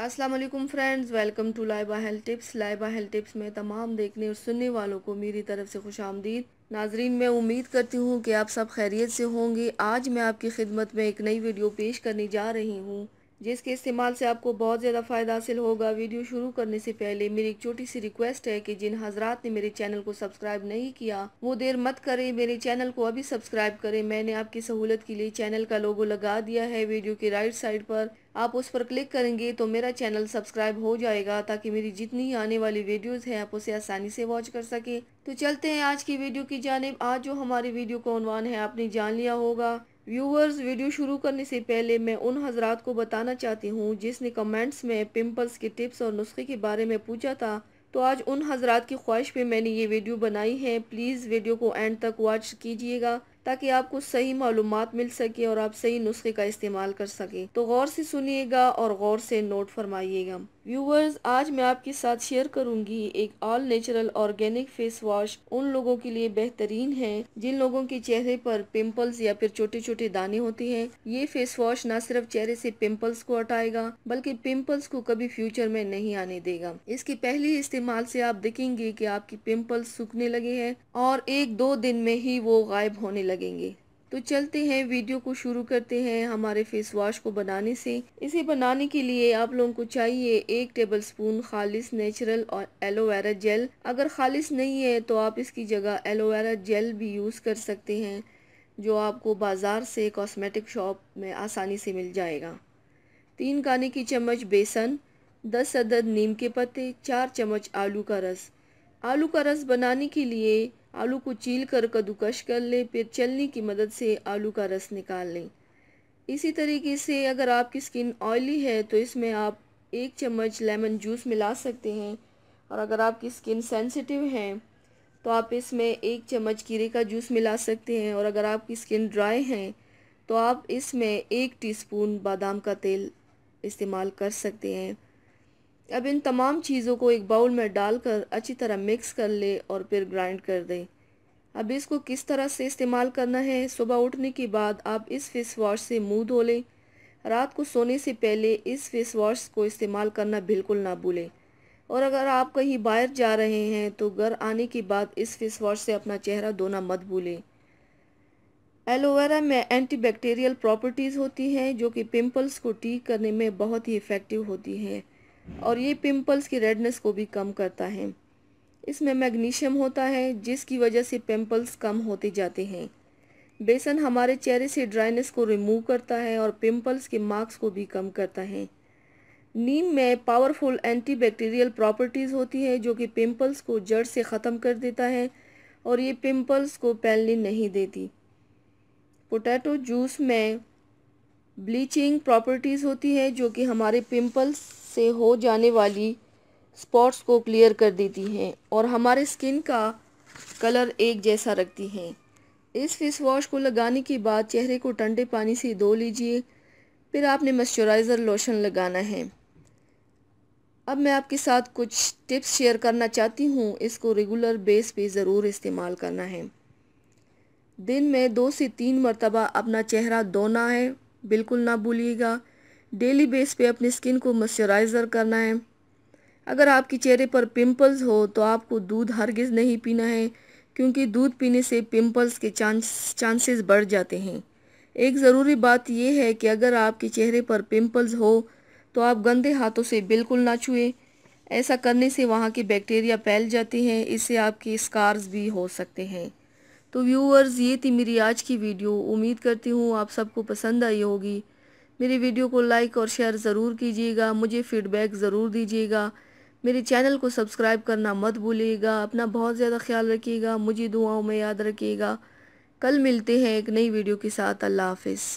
अस्सलाम वालेकुम friends, welcome to Laiba health tips. Laiba health tips में तमाम देखने और सुनने वालों को मेरी तरफ से खुशामदीद। नाजरीन, मैं उम्मीद करती हूँ कि आप सब खैरियत से होंगे। आज मैं आपकी खिदमत में एक नई वीडियो पेश करने जा रही हूँ जिसके इस्तेमाल से आपको बहुत ज़्यादा फ़ायदा हासिल होगा। वीडियो शुरू करने से पहले मेरी एक छोटी सी रिक्वेस्ट है कि जिन हजरात ने मेरे चैनल को सब्सक्राइब नहीं किया वो देर मत करें, मेरे चैनल को अभी सब्सक्राइब करें। मैंने आपकी सहूलत के लिए चैनल का लोगो लगा दिया है वीडियो के राइट साइड पर। आप उस पर क्लिक करेंगे तो मेरा चैनल सब्सक्राइब हो जाएगा ताकि मेरी जितनी आने वाली वीडियोस हैं आप उसे आसानी से वॉच कर सके। तो चलते हैं आज की वीडियो की जानिब। आज जो हमारी वीडियो का उन्वान है आपने जान लिया होगा। व्यूअर्स, वीडियो शुरू करने से पहले मैं उन हजरात को बताना चाहती हूँ जिसने कमेंट्स में पिंपल्स के टिप्स और नुस्खे के बारे में पूछा था, तो आज उन हजरात की ख्वाहिश पे मैंने ये वीडियो बनाई है। प्लीज़ वीडियो को एंड तक वॉच कीजिएगा ताकि आपको सही मालूमात मिल सके और आप सही नुस्खे का इस्तेमाल कर सके। तो गौर से सुनिएगा और गौर से नोट फरमाइएगा। व्यूअर्स, आज मैं आपके साथ शेयर करूंगी एक all natural organic face wash. उन लोगों के लिए बेहतरीन है जिन लोगों के चेहरे पर पिंपल्स या फिर छोटे छोटे दाने होते हैं। ये फेस वॉश न सिर्फ चेहरे से पिंपल्स को हटाएगा बल्कि पिंपल्स को कभी फ्यूचर में नहीं आने देगा। इसके पहले इस्तेमाल से आप देखेंगे कि आपकी पिंपल्स सूखने लगे हैं और 1-2 दिन में ही वो गायब होने लगेंगे। तो चलते हैं, वीडियो को शुरू करते हैं हमारे फेस वॉश को बनाने से। इसे बनाने के लिए आप लोगों को चाहिए 1 टेबलस्पून खालिस नेचुरल और एलोवेरा जेल। अगर खालिस नहीं है तो आप इसकी जगह एलोवेरा जेल भी यूज़ कर सकते हैं जो आपको बाज़ार से कॉस्मेटिक शॉप में आसानी से मिल जाएगा। 3 खाने की चम्मच बेसन, 10 अदद नीम के पत्ते, 4 चम्मच आलू का रस। आलू का रस बनाने के लिए आलू को छील कर कद्दूकश कर लें, फिर छलनी की मदद से आलू का रस निकाल लें। इसी तरीके से अगर आपकी स्किन ऑयली है तो इसमें आप 1 चम्मच लेमन जूस मिला सकते हैं, और अगर आपकी स्किन सेंसिटिव है तो आप इसमें 1 चम्मच खीरे का जूस मिला सकते हैं, और अगर आपकी स्किन ड्राई है तो आप इसमें 1 टीस्पून बादाम का तेल इस्तेमाल कर सकते हैं। अब इन तमाम चीज़ों को एक बाउल में डालकर अच्छी तरह मिक्स कर ले और फिर ग्राइंड कर दें। अब इसको किस तरह से इस्तेमाल करना है। सुबह उठने के बाद आप इस फेस वॉश से मुंह धो लें। रात को सोने से पहले इस फेस वॉश को इस्तेमाल करना बिल्कुल ना भूलें, और अगर आप कहीं बाहर जा रहे हैं तो घर आने के बाद इस फेस वॉश से अपना चेहरा धोना मत भूलें। एलोवेरा में एंटीबैक्टीरियल प्रॉपर्टीज़ होती हैं जो कि पिंपल्स को ठीक करने में बहुत ही इफ़ेक्टिव होती हैं, और ये पिंपल्स की रेडनेस को भी कम करता है। इसमें मैग्नीशियम होता है जिसकी वजह से पिंपल्स कम होते जाते हैं। बेसन हमारे चेहरे से ड्राइनेस को रिमूव करता है और पिंपल्स के मार्क्स को भी कम करता है। नीम में पावरफुल एंटीबैक्टीरियल प्रॉपर्टीज़ होती है जो कि पिंपल्स को जड़ से ख़त्म कर देता है और ये पिंपल्स को फैलने नहीं देती। पोटैटो जूस में ब्लीचिंग प्रॉपर्टीज़ होती है जो कि हमारे पिंपल्स से हो जाने वाली स्पॉट्स को क्लियर कर देती हैं और हमारे स्किन का कलर एक जैसा रखती हैं। इस फेस वॉश को लगाने के बाद चेहरे को ठंडे पानी से धो लीजिए, फिर आपने मॉइस्चराइज़र लोशन लगाना है। अब मैं आपके साथ कुछ टिप्स शेयर करना चाहती हूँ। इसको रेगुलर बेस पे ज़रूर इस्तेमाल करना है। दिन में 2 से 3 मरतबा अपना चेहरा धोना है, बिल्कुल ना भूलिएगा। डेली बेस पे अपनी स्किन को मॉइस्चराइज़र करना है। अगर आपके चेहरे पर पिंपल्स हो तो आपको दूध हरगिज़ नहीं पीना है, क्योंकि दूध पीने से पिंपल्स के चांसेस बढ़ जाते हैं। एक ज़रूरी बात यह है कि अगर आपके चेहरे पर पिंपल्स हो तो आप गंदे हाथों से बिल्कुल ना छुएं। ऐसा करने से वहाँ के बैक्टीरिया फैल जाते हैं, इससे आपके स्कार्स भी हो सकते हैं। तो व्यूअर्स, ये थी मेरी आज की वीडियो। उम्मीद करती हूँ आप सबको पसंद आई होगी। मेरी वीडियो को लाइक और शेयर ज़रूर कीजिएगा, मुझे फ़ीडबैक ज़रूर दीजिएगा। मेरे चैनल को सब्सक्राइब करना मत भूलिएगा। अपना बहुत ज़्यादा ख्याल रखिएगा, मुझे दुआओं में याद रखिएगा। कल मिलते हैं एक नई वीडियो के साथ। अल्लाह हाफिज़।